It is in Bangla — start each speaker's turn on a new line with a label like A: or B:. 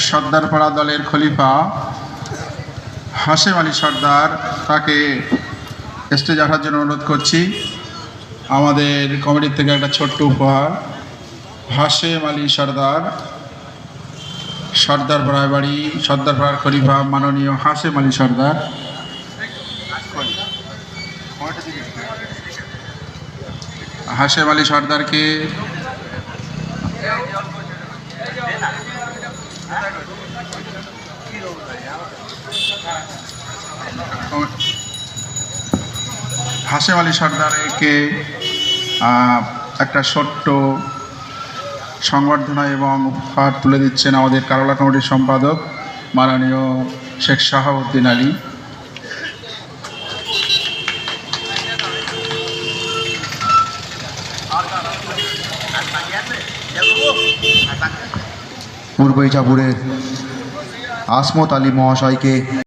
A: সর্দারপাড়া দলের খলিফা হাশেম আলী সর্দার, তাকে স্টেজে আসার জন্য অনুরোধ করছি। আমাদের কমিটির থেকে একটা ছোট্ট উপহার। হাশেম আলী সর্দার, সর্দারপাড়ায় বাড়ি, সর্দারপাড়ার খলিফা মাননীয় হাশেম আলী সর্দার। হাশেম আলী সর্দারকে হাশেম আলী সর্দারকে একটা ছোট্ট সংবর্ধনা এবং উপহার তুলে দিচ্ছেন আমাদের কারওয়ালা কমিটির সম্পাদক মাননীয় শেখ শাহাবুদ্দিন আলী।
B: পূর্ব ইছাপুরের আসমত আলী মহাশয়কে